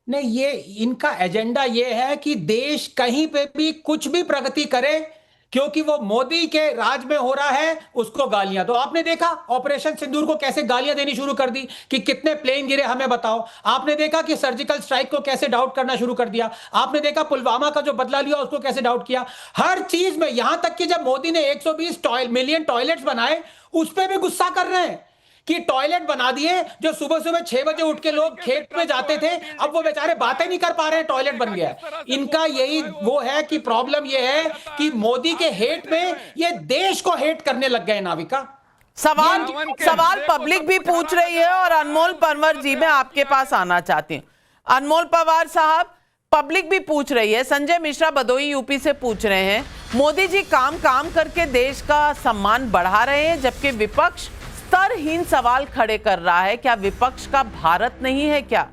नहीं, ये इनका एजेंडा ये है कि देश कहीं पे भी कुछ भी प्रगति करे क्योंकि वो मोदी के राज में हो रहा है, उसको गालियां। तो आपने देखा ऑपरेशन सिंदूर को कैसे गालियां देनी शुरू कर दी कि कितने प्लेन गिरे हमें बताओ। आपने देखा कि सर्जिकल स्ट्राइक को कैसे डाउट करना शुरू कर दिया। आपने देखा पुलवामा का जो बदला लिया उसको कैसे डाउट किया। हर चीज में, यहां तक कि जब मोदी ने 120 मिलियन टॉयलेट्स बनाए उस पर भी गुस्सा कर रहे हैं कि टॉयलेट बना दिए जो सुबह सुबह 6 बजे उठ के लोग खेत में जाते थे, अब वो बेचारे बातें नहीं कर पा रहे हैं, टॉयलेट बन गया है। इनका यही वो है कि प्रॉब्लम ये है कि मोदी के हेट में ये देश को हेट करने लग गए। नाविका, सवाल पब्लिक भी पूछ रही है और अनमोल पंवर जी मैं आपके पास आना चाहती हूँ। अनमोल पंवर साहब, पब्लिक भी पूछ रही है, संजय मिश्रा बदोई यूपी से पूछ रहे हैं, मोदी जी काम करके देश का सम्मान बढ़ा रहे हैं जबकि विपक्ष स्तरहीन सवाल खड़े कर रहा है। क्या विपक्ष का भारत नहीं है क्या?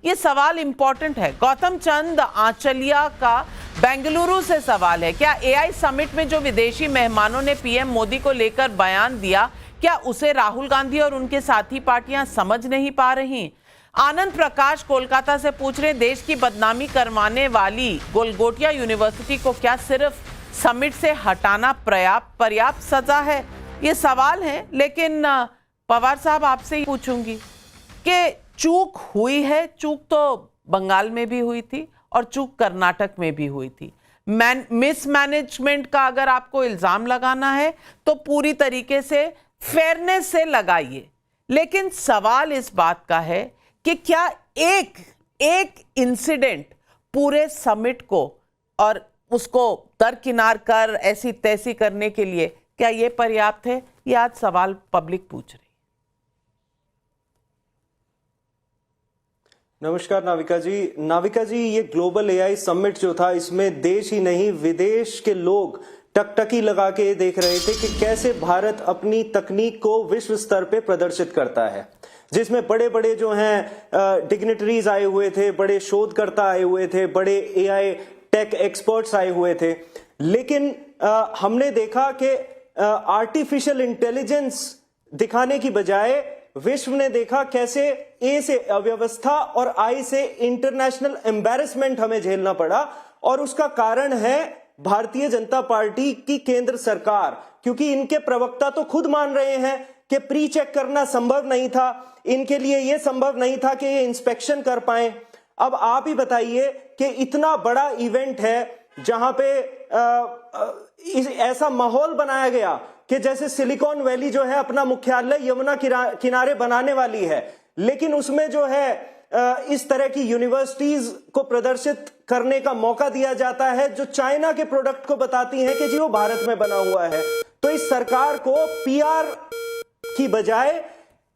ये सवाल इंपॉर्टेंट है। गौतम चंद आंचलिया का बेंगलुरु से सवाल है, क्या एआई समिट में जो विदेशी मेहमानों ने पीएम मोदी को लेकर बयान दिया, क्या उसे राहुल गांधी और उनके साथी पार्टियां समझ नहीं पा रही? आनंद प्रकाश कोलकाता से पूछ रहे, देश की बदनामी करवाने वाली गोलगोटिया यूनिवर्सिटी को क्या सिर्फ समिट से हटाना पर्याप्त सजा है? ये सवाल है, लेकिन पवार साहब आपसे ही पूछूंगी कि चूक हुई है। चूक तो बंगाल में भी हुई थी और चूक कर्नाटक में भी हुई थी। मिसमैनेजमेंट का अगर आपको इल्जाम लगाना है तो पूरी तरीके से फेयरनेस से लगाइए, लेकिन सवाल इस बात का है कि क्या एक इंसिडेंट पूरे समिट को और उसको दरकिनार कर ऐसी तैसी करने के लिए क्या ये पर्याप्त है? ये आज सवाल पब्लिक पूछ रही। नमस्कार नाविका जी, ये ग्लोबल एआई समिट जो था इसमें देश ही नहीं विदेश के लोग टकटकी लगा के देख रहे थे कि कैसे भारत अपनी तकनीक को विश्व स्तर पे प्रदर्शित करता है, जिसमें बड़े बड़े जो हैं डिग्निटरीज आए हुए थे, बड़े शोधकर्ता आए हुए थे, बड़े एआई टेक एक्सपर्ट्स आए हुए थे। लेकिन हमने देखा कि आर्टिफिशियल इंटेलिजेंस दिखाने की बजाय विश्व ने देखा कैसे ए से अव्यवस्था और आई से इंटरनेशनल एम्बैरेसमेंट हमें झेलना पड़ा। और उसका कारण है भारतीय जनता पार्टी की केंद्र सरकार, क्योंकि इनके प्रवक्ता तो खुद मान रहे हैं कि प्री चेक करना संभव नहीं था, इनके लिए यह संभव नहीं था कि ये इंस्पेक्शन कर पाए। अब आप ही बताइए कि इतना बड़ा इवेंट है जहां पे ऐसा माहौल बनाया गया कि जैसे सिलिकॉन वैली जो है अपना मुख्यालय यमुना किनारे बनाने वाली है, लेकिन उसमें जो है इस तरह की यूनिवर्सिटीज को प्रदर्शित करने का मौका दिया जाता है जो चाइना के प्रोडक्ट को बताती हैं कि जी वो भारत में बना हुआ है। तो इस सरकार को पीआर की बजाय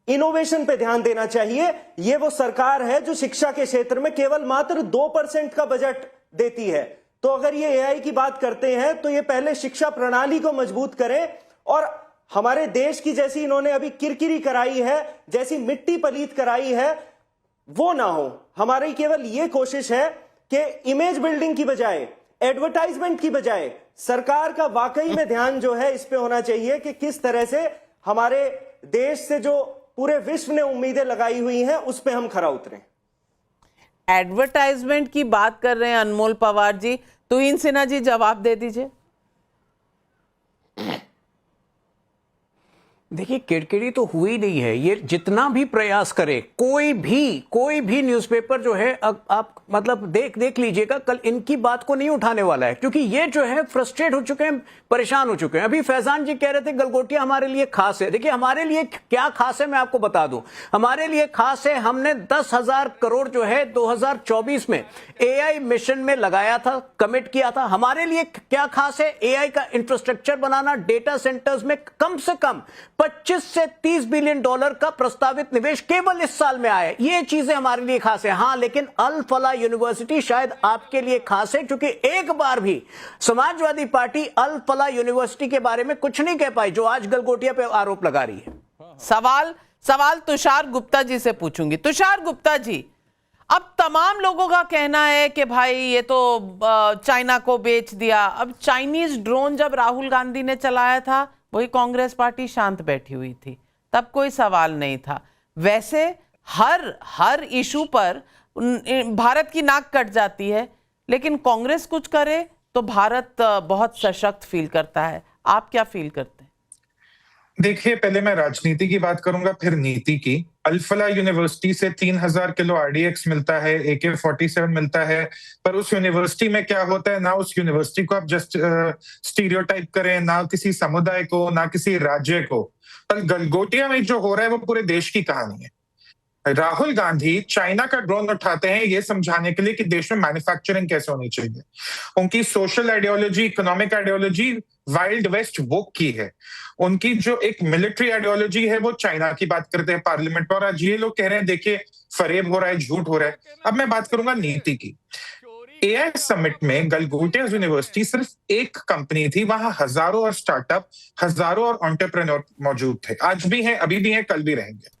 इनोवेशन पे ध्यान देना चाहिए। ये वो सरकार है जो शिक्षा के क्षेत्र में केवल मात्र 2% का बजट देती है। तो अगर ये एआई की बात करते हैं तो ये पहले शिक्षा प्रणाली को मजबूत करें और हमारे देश की जैसी इन्होंने अभी किरकिरी कराई है, जैसी मिट्टी पलीत कराई है, वो ना हो। हमारी केवल ये कोशिश है कि इमेज बिल्डिंग की बजाय, एडवर्टाइजमेंट की बजाय सरकार का वाकई में ध्यान जो है इस पे होना चाहिए कि किस तरह से हमारे देश से जो पूरे विश्व ने उम्मीदें लगाई हुई हैं उस पे हम खरा उतरें। एडवर्टाइजमेंट की बात कर रहे हैं अनमोल पवार जी, तुहिन सिन्हा जी जवाब दे दीजिए। देखिए, किरकिरी तो हुई नहीं है। ये जितना भी प्रयास करे, कोई भी न्यूज़पेपर जो है आप मतलब देख लीजिएगा, कल इनकी बात को नहीं उठाने वाला है, क्योंकि ये जो है फ्रस्ट्रेट हो चुके हैं, परेशान हो चुके हैं। अभी फैजान जी कह रहे थे गलगोटिया हमारे लिए खास है। देखिए, हमारे लिए क्या खास है मैं आपको बता दूं। हमारे लिए खास है, हमने 10,000 करोड़ जो है 2024 में एआई मिशन में लगाया था, कमिट किया था। हमारे लिए क्या खास है? एआई का इंफ्रास्ट्रक्चर बनाना, डेटा सेंटर्स में कम से कम 25 से 30 बिलियन डॉलर का प्रस्तावित निवेश केवल इस साल में आया है। ये चीजें हमारे लिए खास है। हां, लेकिन अल फला यूनिवर्सिटी शायद आपके लिए खास है, क्योंकि एक बार भी समाजवादी पार्टी अल फला यूनिवर्सिटी के बारे में कुछ नहीं कह पाई, जो आज गलगोटिया पे आरोप लगा रही है। सवाल तुषार गुप्ता जी से पूछूंगी। तुषार गुप्ता जी, अब तमाम लोगों का कहना है कि भाई ये तो चाइना को बेच दिया। अब चाइनीज ड्रोन जब राहुल गांधी ने चलाया था, वही कांग्रेस पार्टी शांत बैठी हुई थी, तब कोई सवाल नहीं था। वैसे हर इशू पर भारत की नाक कट जाती है, लेकिन कांग्रेस कुछ करे तो भारत बहुत सशक्त फील करता है। आप क्या फील करते हैं? देखिए, पहले मैं राजनीति की बात करूंगा, फिर नीति की। अल्फला यूनिवर्सिटी से 3000 किलो आरडीएक्स मिलता है, AK-47 मिलता है, पर उस यूनिवर्सिटी में क्या होता है, ना उस यूनिवर्सिटी को आप जस्ट स्टीरियोटाइप करें, ना किसी समुदाय को, ना किसी राज्य को। पर गलगोटिया में जो हो रहा है वो पूरे देश की कहानी है। राहुल गांधी चाइना का ड्रोन उठाते हैं ये समझाने के लिए कि देश में मैन्युफैक्चरिंग कैसे होनी चाहिए। उनकी social ideology, economic ideology wild west woke की है। उनकी जो एक मिलिट्री आइडियोलॉजी है वो चाइना की बात करते हैं पार्लियामेंट में, और आज ये लोग कह रहे हैं देखिए फरेब हो रहा है, झूठ हो रहा है। अब मैं बात करूंगा नीति की। एआई समिट में गलगोटिया यूनिवर्सिटी सिर्फ एक कंपनी थी, वहां हजारों और स्टार्टअप, हजारों और एंटरप्रेन्योर मौजूद थे। आज भी हैं, अभी भी हैं, कल भी रहेंगे।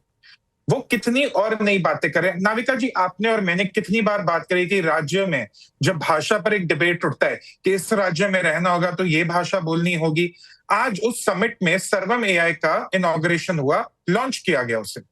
वो कितनी और नई बातें करें। नाविका जी, आपने और मैंने कितनी बार बात करी कि राज्य में जब भाषा पर एक डिबेट उठता है कि इस राज्य में रहना होगा तो ये भाषा बोलनी होगी। आज उस समिट में सर्वम एआई का इनॉग्रेशन हुआ, लॉन्च किया गया उसे।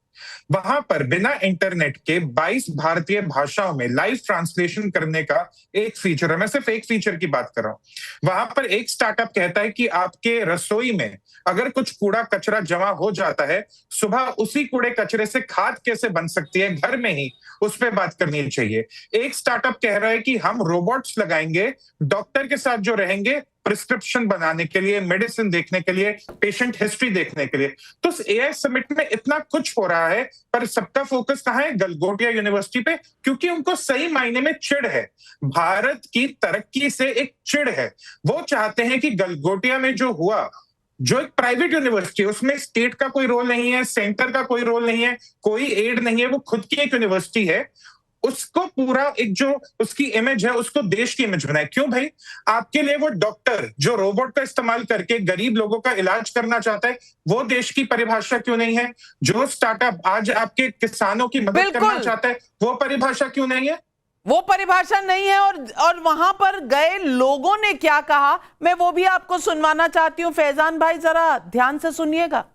वहां पर बिना इंटरनेट के 22 भारतीय भाषाओं में लाइव ट्रांसलेशन करने का एक फीचर है। मैं सिर्फ एक फीचर की बात कर रहा हूं। वहां पर एक स्टार्टअप कहता है कि आपके रसोई में अगर कुछ कूड़ा कचरा जमा हो जाता है, सुबह उसी कूड़े कचरे से खाद कैसे बन सकती है घर में ही, उस पर बात करनी चाहिए। एक स्टार्टअप कह रहा है कि हम रोबोट्स लगाएंगे डॉक्टर के साथ जो रहेंगे प्रिस्क्रिप्शन बनाने के लिए, मेडिसिन देखने के लिए, पेशेंट हिस्ट्री देखने के लिए। तो एआई समिट में इतना कुछ हो रहा है, पर सबका फोकस कहां है? गलगोटिया यूनिवर्सिटी पे, क्योंकि उनको सही मायने में चिढ़ है। भारत की तरक्की से एक चिढ़ है। वो चाहते हैं कि गलगोटिया में जो हुआ, जो एक प्राइवेट यूनिवर्सिटी है, उसमें स्टेट का कोई रोल नहीं है, सेंटर का कोई रोल नहीं है, कोई एड नहीं है, वो खुद की एक यूनिवर्सिटी है। उसको पूरा एक जो उसकी इमेज है उसको देश की इमेज बनाए। क्यों भाई? आपके लिए वो डॉक्टर जो रोबोट का इस्तेमाल करके गरीब लोगों का इलाज करना चाहता है, वो देश की परिभाषा क्यों नहीं है? जो स्टार्टअप आज आपके किसानों की मदद करना चाहता है, वो परिभाषा क्यों नहीं है? वो परिभाषा नहीं है। और वहां पर गए लोगों ने क्या कहा, मैं वो भी आपको सुनवाना चाहती हूँ। फैजान भाई, जरा ध्यान से सुनिएगा।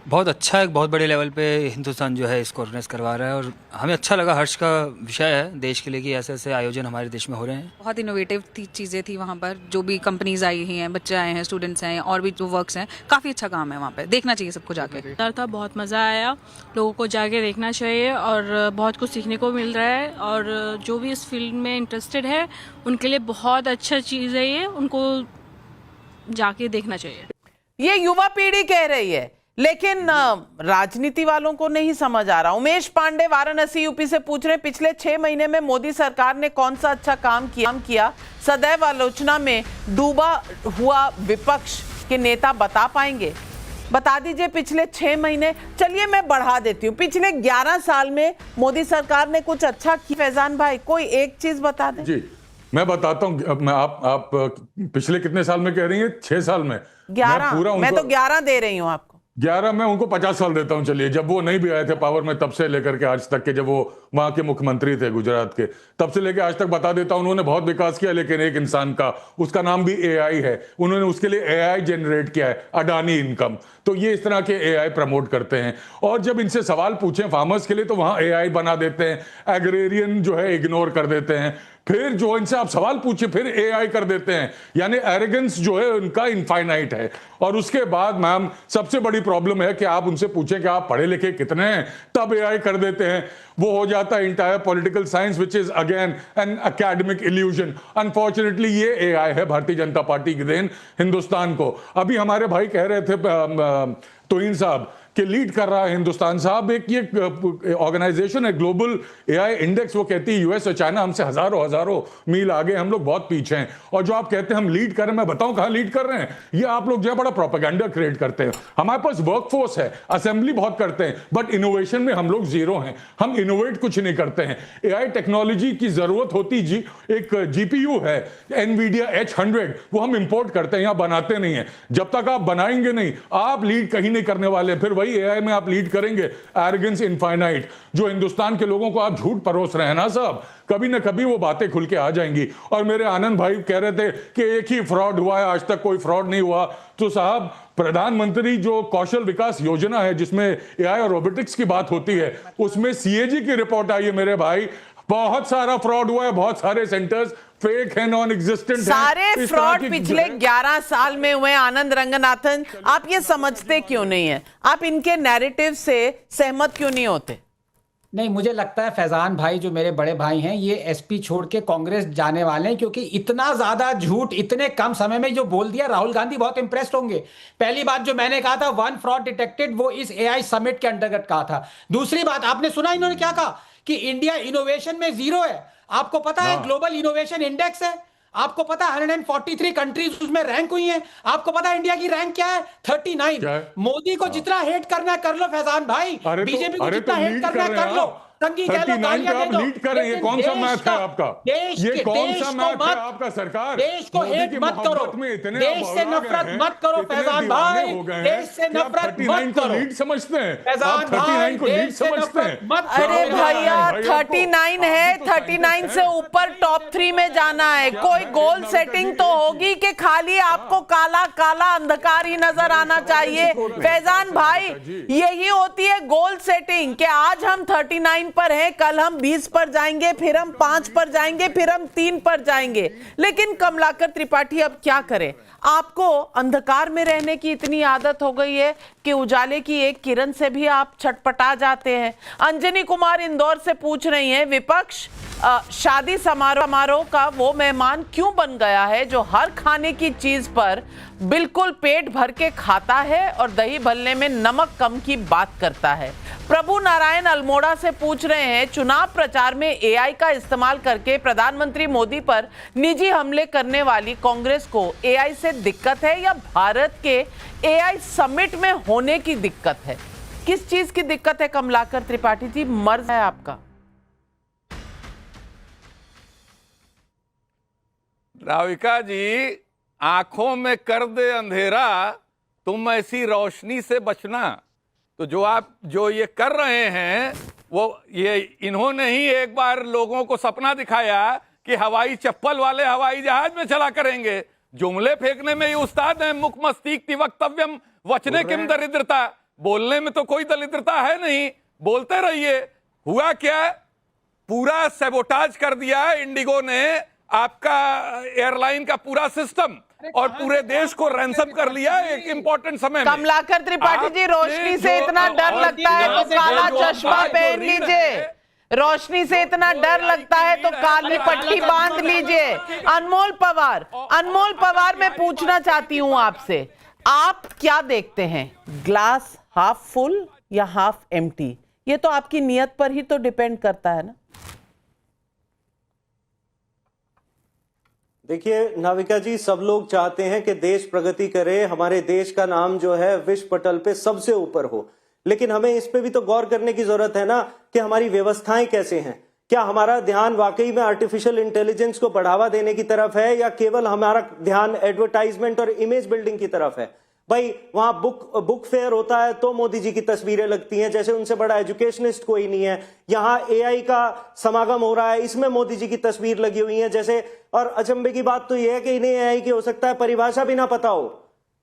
बहुत अच्छा, एक बहुत बड़े लेवल पे हिंदुस्तान जो है इसको ऑर्गेनाइज करवा रहा है, और हमें अच्छा लगा, हर्ष का विषय है देश के लिए कि ऐसे ऐसे आयोजन हमारे देश में हो रहे हैं। बहुत इनोवेटिव चीज़ें थी वहाँ पर, जो भी कंपनीज आई हुई हैं, बच्चे आए हैं, स्टूडेंट्स हैं, और भी जो वर्क्स हैं, काफ़ी अच्छा काम है वहाँ पे, देखना चाहिए सबको जाके। था, बहुत मज़ा आया, लोगों को जाके देखना चाहिए और बहुत कुछ सीखने को मिल रहा है। और जो भी इस फील्ड में इंटरेस्टेड है उनके लिए बहुत अच्छा चीज़ है ये, उनको जाके देखना चाहिए। ये युवा पीढ़ी कह रही है, लेकिन राजनीति वालों को नहीं समझ आ रहा। उमेश पांडे वाराणसी यूपी से पूछ रहे हैं, पिछले 6 महीने में मोदी सरकार ने कौन सा अच्छा काम किया? सदैव आलोचना में डूबा हुआ विपक्ष के नेता बता पाएंगे? बता दीजिए पिछले 6 महीने। चलिए मैं बढ़ा देती हूँ, पिछले 11 साल में मोदी सरकार ने कुछ अच्छा किया? फैजान भाई, कोई एक चीज बता दें। जी, मैं बताता हूँ। आप पिछले कितने साल में कह रही हैं? 6 साल में 11। मैं तो 11 दे रही हूँ आपको। 11, मैं उनको 50 साल देता हूं। चलिए, जब वो नहीं भी आए थे पावर में, तब से लेकर के आज तक के, जब वो वहां के मुख्यमंत्री थे गुजरात के, तब से लेकर आज तक बता देता हूं, उन्होंने बहुत विकास किया। लेकिन एक इंसान का, उसका नाम भी एआई है, उन्होंने उसके लिए एआई जनरेट किया है, अडानी इनकम। तो ये इस तरह के एआई प्रमोट करते हैं। और जब इनसे सवाल पूछें फार्मर्स के लिए, तो वहां एआई बना देते हैं, एग्रेरियन जो है इग्नोर कर देते हैं। फिर जो इनसे आप सवाल पूछे, फिर एआई कर देते हैं। यानी एरोगेंस जो है उनका इनफाइनाइट है। और उसके बाद मैम, सबसे बड़ी प्रॉब्लम है कि आप उनसे पूछें कि आप पढ़े लिखे कितने हैं, तब एआई कर देते हैं। वो हो जाता है entire political science, which is again an academic illusion. Unfortunately ये एआई है भारतीय जनता पार्टी की देन हिंदुस्तान को। अभी हमारे भाई कह रहे थे तोहिन साहब कि लीड कर रहा है हिंदुस्तान। साहब, एक ये ऑर्गेनाइजेशन है ग्लोबल एआई इंडेक्स, वो कहती है यूएस और चाइना हमसे हजारों मील आगे, हम लोग बहुत पीछे हैं। और जो आप कहते हैं हम लीड कर रहे हैं, मैं बताऊं कहां लीड कर रहे हैं? ये आप लोग जो है बड़ा प्रोपेगेंडा क्रिएट करते हैं। हमारे पास वर्कफोर्स है, असेंबली बहुत करते हैं, बट इनोवेशन में हम लोग जीरो हैं। हम इनोवेट कुछ नहीं करते हैं। एआई टेक्नोलॉजी की जरूरत होती एक जीपीयू है एनवीडिया H100, वो हम इंपोर्ट करते हैं, यहां बनाते नहीं है। जब तक आप बनाएंगे नहीं, आप लीड कहीं नहीं करने वाले। फिर एआई में आप लीड करेंगे, एरोगेंस इनफाइनाइट। जो हिंदुस्तान के लोगों को आप झूठ परोस रहे हैं ना साहब, कभी ना कभी वो बातें खुल के आ जाएंगी। और मेरे आनंद भाई कह रहे थे कि एक ही फ्रॉड हुआ है, आज तक कोई फ्रॉड नहीं हुआ। तो साहब, प्रधानमंत्री जो कौशल विकास योजना है, जिसमें एआई और रोबोटिक्स की बात होती है, उसमें सीएजी की रिपोर्ट आई है मेरे भाई, बहुत सारा फ्रॉड हुआ है, बहुत सारे सेंटर्स फेक है, नॉन एग्जिस्टेंट है। सारे इस तरह फ्रॉड की पिछले जो है- 11 साल में हुए। आनंद रंगनाथन, आप ये समझते क्यों नहीं है? आप इनके नैरेटिव से सहमत क्यों नहीं होते? नहीं, मुझे लगता है फैजान भाई जो मेरे बड़े भाई हैं ये एसपी छोड़ के कांग्रेस जाने वाले हैं, क्योंकि इतना ज्यादा झूठ इतने कम समय में जो बोल दिया, राहुल गांधी बहुत इंप्रेस्ड होंगे। पहली बात जो मैंने कहा था 1 फ्रॉड डिटेक्टेड, वो इस एआई समिट के अंतर्गत कहा था। दूसरी बात आपने सुना इन्होंने क्या कहा कि इंडिया इनोवेशन में 0 है। आपको पता है ग्लोबल इनोवेशन इंडेक्स है, आपको पता है 143 कंट्रीज उसमें रैंक हुई हैं। आपको पता है इंडिया की रैंक क्या है? 39। मोदी को जितना हेट करना है कर लो फैजान भाई, बीजेपी को जितना हेट करना है कर लो, तंगी कह लो, गालियां दे दो। लीड कर रहे हैं, कौन सा मैथ है आपका? ये कौन सा मैथ है आपका सरकार? देश को हेट मत करो, देश से नफरत मत करो फैजान भाई, देश से नफरत मत करो। लीड समझते हैं फैजान भाई, को लीड समझते हैं? अरे भैया 39 है, 39 से ऊपर टॉप 3 में जाना है। कोई गोल सेटिंग तो होगी कि खाली आपको काला काला अंधकार ही नजर आना चाहिए? फैजान भाई, यही होती है गोल सेटिंग कि आज हम 39 पर हैं, कल हम 20 पर जाएंगे, फिर हम 5 पर जाएंगे, फिर हम 3 पर जाएंगे। लेकिन कमलाकर त्रिपाठी अब क्या करें? आपको अंधकार में रहने की इतनी आदत हो गई है कि उजाले की एक किरण से भी आप छटपटा जाते हैं। अंजनी कुमार इंदौर से पूछ रही हैं, विपक्ष शादी समारोह का वो मेहमान क्यों बन गया है जो हर खाने की चीज पर बिल्कुल पेट भर के खाता है और दही भल्ले में नमक कम की बात करता है? प्रभु नारायण अल्मोड़ा से पूछ रहे हैं, चुनाव प्रचार में एआई का इस्तेमाल करके प्रधानमंत्री मोदी पर निजी हमले करने वाली कांग्रेस को एआई से दिक्कत है या भारत के एआई समिट में होने की दिक्कत है? किस चीज की दिक्कत है कमलाकर त्रिपाठी जी? मर्ज है आपका। राविका जी, आंखों में कर दे अंधेरा, तुम ऐसी रोशनी से बचना। तो जो ये कर रहे हैं वो ये इन्होंने ही एक बार लोगों को सपना दिखाया कि हवाई चप्पल वाले हवाई जहाज में चला करेंगे। जुमले फेंकने में ये उस्ताद हैं। मुख मस्तीक वक्तव्यम वचने किम दरिद्रता, बोलने में तो कोई दरिद्रता है नहीं, बोलते रहिए। हुआ क्या? पूरा सैबोटाज कर दिया इंडिगो ने आपका एयरलाइन का पूरा सिस्टम और पूरे देश को रैंसम कर लिया एक इंपॉर्टेंट समय में। कमलाकर त्रिपाठी जी, रोशनी से इतना डर लगता है तो काला चश्मा पहन लीजिए। रोशनी से इतना डर लगता है तो काली पट्टी बांध लीजिए। अनमोल पवार, मैं पूछना चाहती हूं आपसे, आप क्या देखते हैं, ग्लास हाफ फुल या हाफ एम्प्टी? ये तो आपकी नियत पर ही तो डिपेंड करता है ना। देखिए नाविका जी, सब लोग चाहते हैं कि देश प्रगति करे, हमारे देश का नाम जो है विश्व पटल पे सबसे ऊपर हो। लेकिन हमें इस पे भी तो गौर करने की जरूरत है ना कि हमारी व्यवस्थाएं कैसे हैं। क्या हमारा ध्यान वाकई में आर्टिफिशियल इंटेलिजेंस को बढ़ावा देने की तरफ है या केवल हमारा ध्यान एडवर्टाइजमेंट और इमेज बिल्डिंग की तरफ है? भाई वहां बुक फेयर होता है तो मोदी जी की तस्वीरें लगती हैं, जैसे उनसे बड़ा एजुकेशनिस्ट कोई नहीं है। यहाँ एआई का समागम हो रहा है, इसमें मोदी जी की तस्वीर लगी हुई है जैसे। और अचंभे की बात तो यह है कि इन्हें एआई की हो सकता है परिभाषा भी ना पता हो,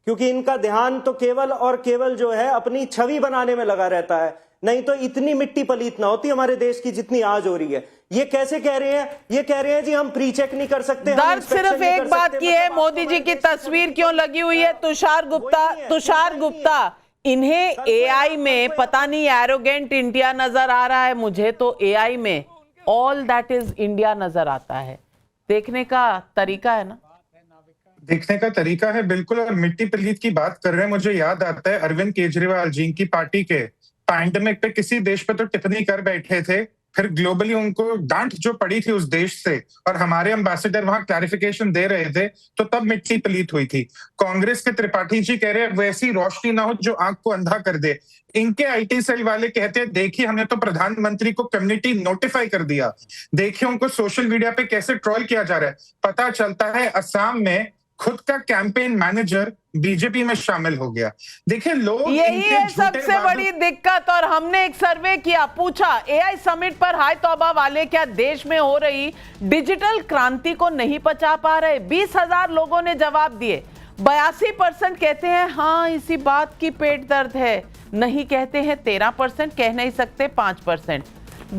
क्योंकि इनका ध्यान तो केवल और केवल जो है अपनी छवि बनाने में लगा रहता है। नहीं तो इतनी मिट्टी पलीत ना होती हमारे देश की जितनी आज हो रही है। ये कैसे कह रहे हैं? ये कह रहे हैं जी हम प्री चेक नहीं कर सकते। दर्द सिर्फ एक बात की है, मोदी जी की तस्वीर क्यों लगी हुई है? तुषार गुप्ता, इन्हें एआई में पता नहीं एरोगेंट इंडिया नजर आ रहा है, मुझे तो एआई में ऑल दैट इज इंडिया नजर आता है। देखने का तरीका है ना, देखने का तरीका है बिल्कुल। और मिट्टी पलीत की बात कर रहे हैं, मुझे याद आता है अरविंद केजरीवाल जी की पार्टी के पैंडेमिक पे किसी देश पे तो टिप्पणी कर बैठे थे, फिर ग्लोबली उनको डांट जो पड़ी थी उस देश से और हमारे एम्बेसडर वहां क्लैरिफिकेशन दे रहे थे, तो तब मिट्टी पलीत हुई थी। कांग्रेस के त्रिपाठी जी कह रहे हैं वैसी रोशनी ना हो जो आंख को अंधा कर दे। इनके आईटी सेल वाले कहते हैं देखिए हमने तो प्रधानमंत्री को कम्युनिटी नोटिफाई कर दिया, देखिए उनको सोशल मीडिया पे कैसे ट्रोल किया जा रहा है। पता चलता है असम में खुद का कैंपेन मैनेजर बीजेपी में शामिल हो गया। देखिए लोग, यही है सबसे बड़ी दिक्कत। और हमने एक सर्वे किया, पूछा एआई समिट पर हाय तौबा वाले क्या देश में हो रही डिजिटल क्रांति को नहीं पचा पा रहे? 20,000 लोगों ने जवाब दिए। 82% कहते हैं हाँ इसी बात की पेट दर्द है, नहीं कहते हैं 13%, कह नहीं सकते 5%।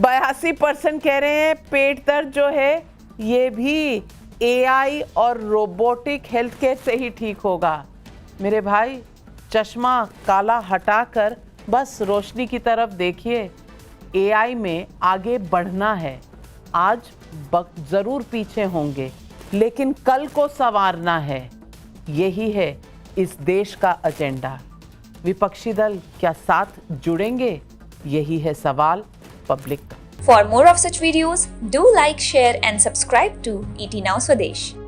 82% कह रहे हैं पेट दर्द जो है ये भी एआई और रोबोटिक हेल्थ केयर से ही ठीक होगा। मेरे भाई, चश्मा काला हटाकर बस रोशनी की तरफ देखिए। एआई में आगे बढ़ना है। आज वक्त जरूर पीछे होंगे, लेकिन कल को संवारना है। यही है इस देश का एजेंडा। विपक्षी दल क्या साथ जुड़ेंगे? यही है सवाल पब्लिक का। For more of such videos, do like, share and subscribe to ET Now Swadesh.